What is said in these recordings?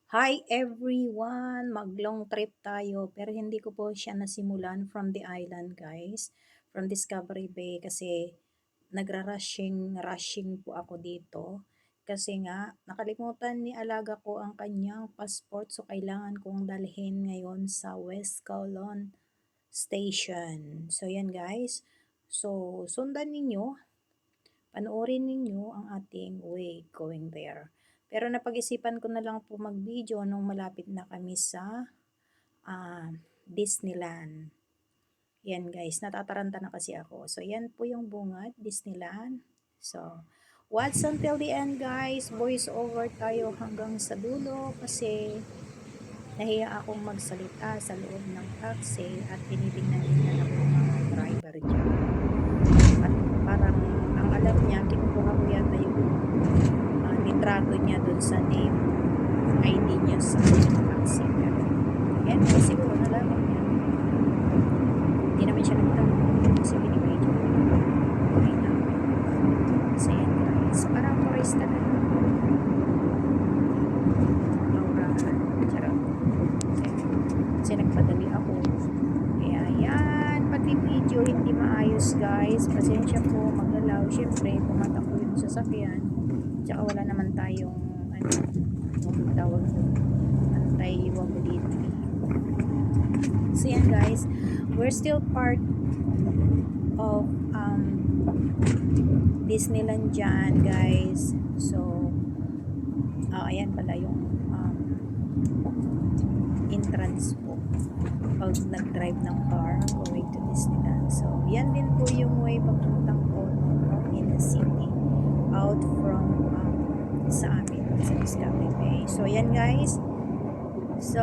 Hi everyone! Mag-long trip tayo pero hindi ko po siya nasimulan from the island guys. From Discovery Bay kasi rushing po ako dito. Kasi nga nakalimutan ni alaga ko ang kanyang passport so kailangan kong dalhin ngayon sa West Kowloon Station. So yan guys. So sundan ninyo, panoorin ninyo ang ating way going there. Pero napag-isipan ko na lang po mag-video nung malapit na kami sa Disneyland. Yan guys, natataranta na kasi ako. So yan po yung bungad, Disneyland. So, watch until the end guys. Voice over tayo hanggang sa dulo kasi nahiya akong magsalita sa loob ng taxi at tinitingnan din ako ng mga driver dyan. At parang ang alam niya, kinukuha ko yata yung litrato niya dun sa name ID niya sa taxi. Yan, siguro nalaman niya. Hindi naman siya nagtanong kasi binibidyo. Okay na. So yan guys, parang turista na. Laura, charot. Kasi nagpadali ako. Kaya yan, pati video hindi maayos guys. Pasensya po, maglalaw. Siyempre, pumatak ko yung sasakyan. Tsaka wala naman tayong tawag ko anti-wobblity. So yan guys, we're still part of Disneyland dyan guys. So ayan pala yung entrance po pag nag-drive ng car going to Disneyland. So yan din po yung way papuntang Ono in the city out from sa amin sa Discovery Bay. So yan guys, so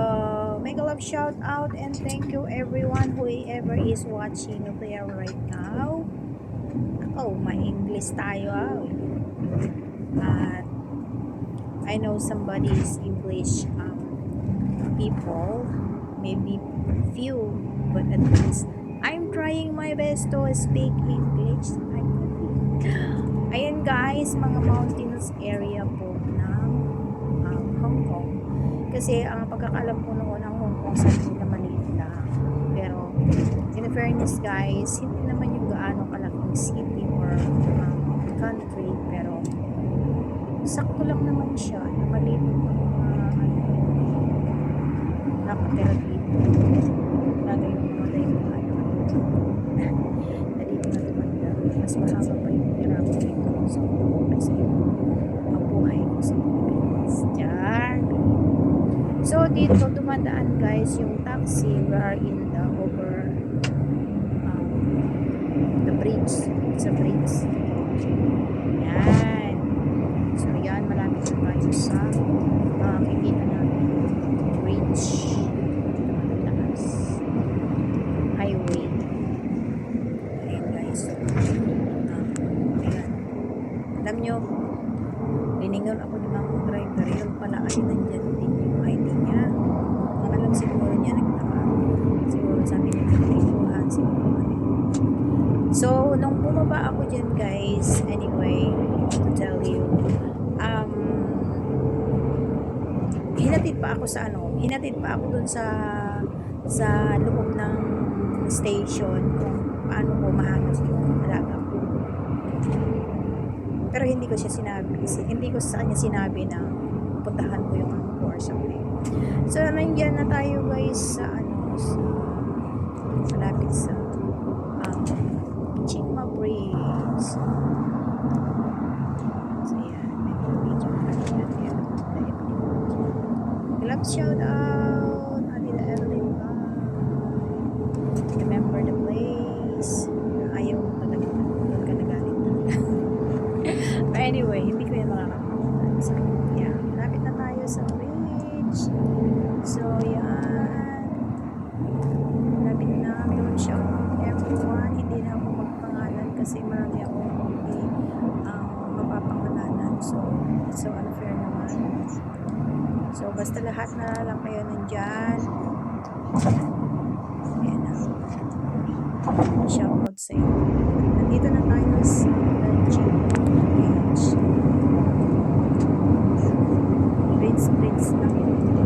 make a love shout out and thank you everyone whoever is watching there right now. Oh, my English tayo at I know somebody is English people, maybe few, but at least I'm trying my best to speak English. Ayan guys, mga mountainous area po ng Hong Kong. Kasi ang pagkakalam ko noon ang Hong Kong sa nila maliit lang. Pero in fairness guys, hindi naman yung gaano kalaking city or country. Pero sakto lang naman siya na maliit nakatira dito. Lagay yung mga dayuhan. Na dito na tumanda. Mas mahaba pa yung tira ko dito. So, kasi mabuhay ko sa Pilipinas. Diyan. So, dito dumadaan guys yung taxi. We are in the over the bridge. It's a bridge. Yan. So, yan. Malapit na tayo sa makikita natin bridge. Taas. Highway. Ayan guys. Ayan. Alam nyo, liningon ako ng mga driver. Yun pala ay nandyan din yung ID niya. Ang alam siguro niya nagtaka. Siguro sabi niya nagtikuhan. Siguro so, nung bumaba ako dyan guys, anyway, to tell you, hinatid pa ako dun sa loob ng station kung paano ko mahanap yung alaga ko. Pero hindi ko sa kanya sinabi na puntahan ko yung angkor or something. So, nandiyan na tayo guys sa malapit sa Chingma Bridge. So, yan. May video pa yan. Love shout out Adila Evelyn ba? Remember the place. Ayaw talaga doon ka nagalit. But anyway, hindi ko yan makakalimutan. So, yeah. Malapit na tayo sa bridge. So, yan. Malapit na. May shout out everyone. Hindi na ako magpangalan kasi marami ako hindi mapapangalanan. So unfair naman. So, basta lahat na lang kayo nandyan. Ayan na. Shout out sa inyo. Nandito na tayo sa Bridge. Bridge lang yun.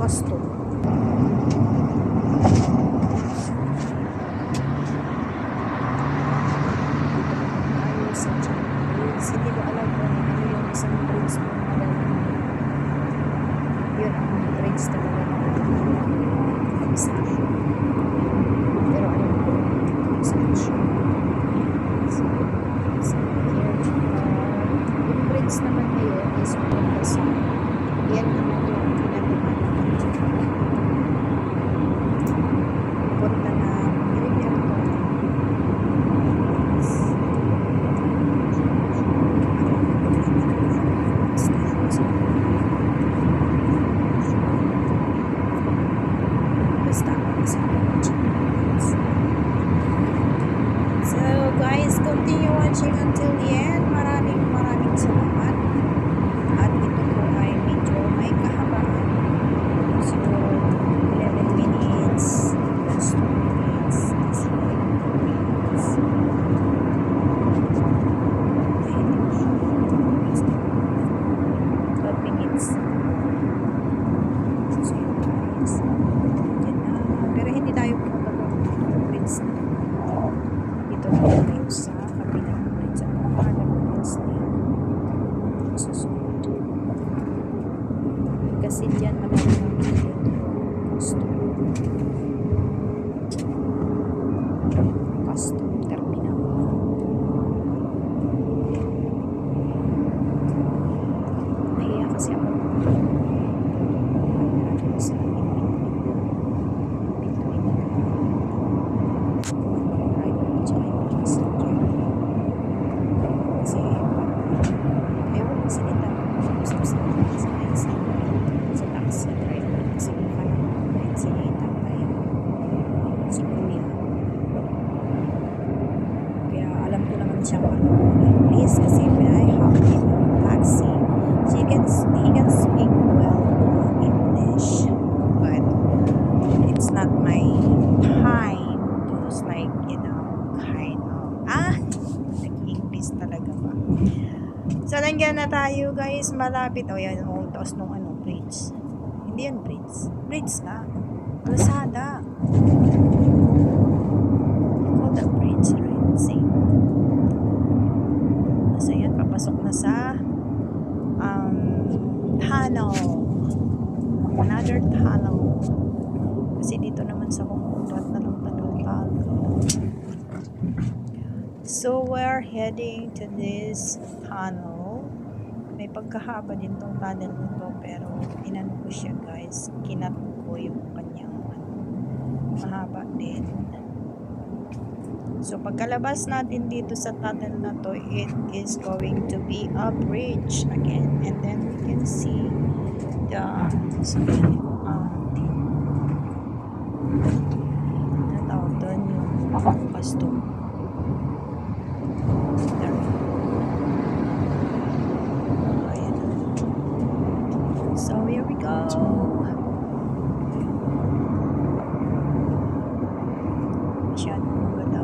custom. Tayo sa Chinese. Hindi ko alam kung ano yung isang bridge mo na gano'n. Yun ang bridge talaga na kabisa. Pero alam ko yung sa siya. So, here we are. Yung bridge naman ngayon is pumunta sa yan naman yung pinagawa naman. Punta na Riviera Tona. Basta kasama ko Chinese. So guys, continue watching until the end. Maraming salamat. At ito po ay medyo may kahabaan. Siguro 11 minutes. Plus 2 minutes. Kasi 2 minutes. Ay, hindi. 12 minutes. So yun guys. Yan na. Pero hindi tayo pumunta ng bridge na. Dito na tayo sa kabilang bridge. Ang pangalan ng bridge na yun. Susunod. Kasi dyan madami ng video. Custom terminal. Nahiya kasi ako. Sa English kasi when I hop in a taxi, he can speak well English, but it's not my time to like, kind of nag-English talaga ba. So, nandiyan na tayo guys, malapit. O yan, yung taos nung bridge. Hindi yan bridge. Bridge na. Lazada. Call the bridge, right? Same. So, yan, papasok na sa tunnel. Another tunnel. Kasi dito naman sa Kumutat na lang tunnel. So, we're heading to this tunnel. May pagkahaba din tong tunnel nito, pero inano ko siya guys. Kinat ko yung kanyang mahaba din. So, pagkalabas natin dito sa tunnel na to, it is going to be a bridge again. And then we can see the natawag doon yung custom. So, here we go. Masyadong maganda.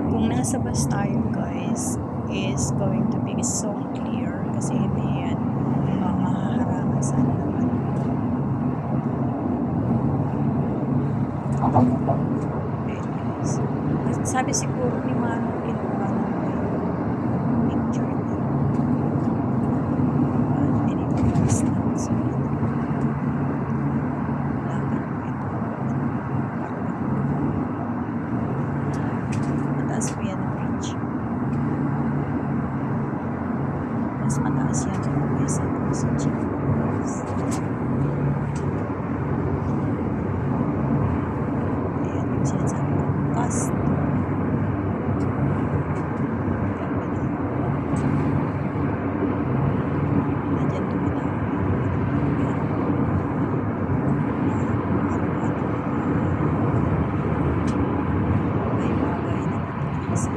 Kung nasa bus tayo guys, is going to be so clear kasi may mahaharangan sa naman. Okay guys. Sabi siguro ni Mano kinuha na yung picture niya. Tinipagpas na. So, mataas po yan ang bridge. Mas mataas yan kaysa sa Chicago's. Ayan yung sinasabi ko. Cost. Nandiyan tumitawag. May bagay na sa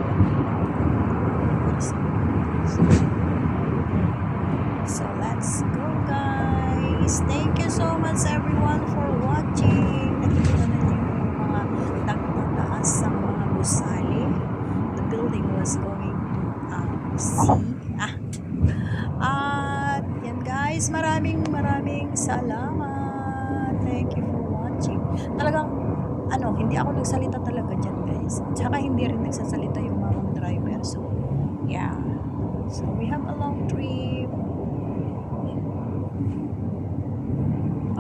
so let's go guys. Thank you so much everyone for watching. Nakikita na niyo yung mga nagtataas sa mga gusali. The building was going to sea. guys, maraming salamat. Thank you for watching. Talagang hindi ako nagsalita talaga dyan guys. Tsaka hindi rin nagsasalita yung mamang driver. So, yeah. So, we have a long trip.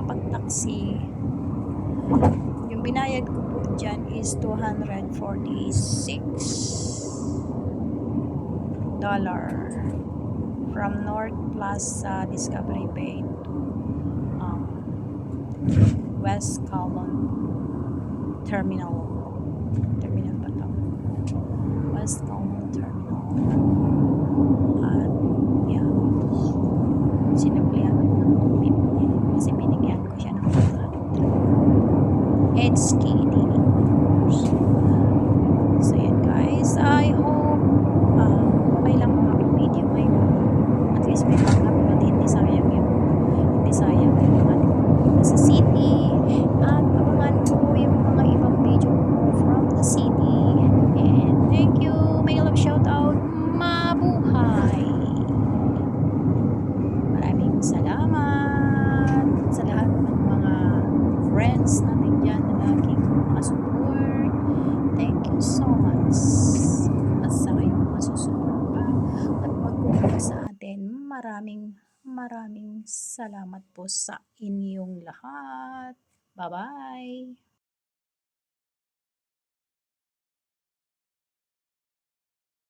Kapag-taxi. Yung binayad ko po dyan is $246 from North Plaza Discovery Bay to West Calon Terminal ba ito? West Calon Terminal. At yeah, sinablihan ko ng tubig kasi binigyan ko siya ng Ed's Kitty. So yan guys, I hope okay lang ang aking video ngayon. At least may pag-upload, hindi sayang yung nasa city. At abangan ko yung mga ibang video ko from the city. And thank you, may love shout out, mabuhay! Maraming salamat sa lahat ng mga friends natin dyan na laging makasupport. Thank you so much. At sa kayong masusupport pa at mag-comment sa atin, maraming salamat po sa inyong lahat. Bye-bye!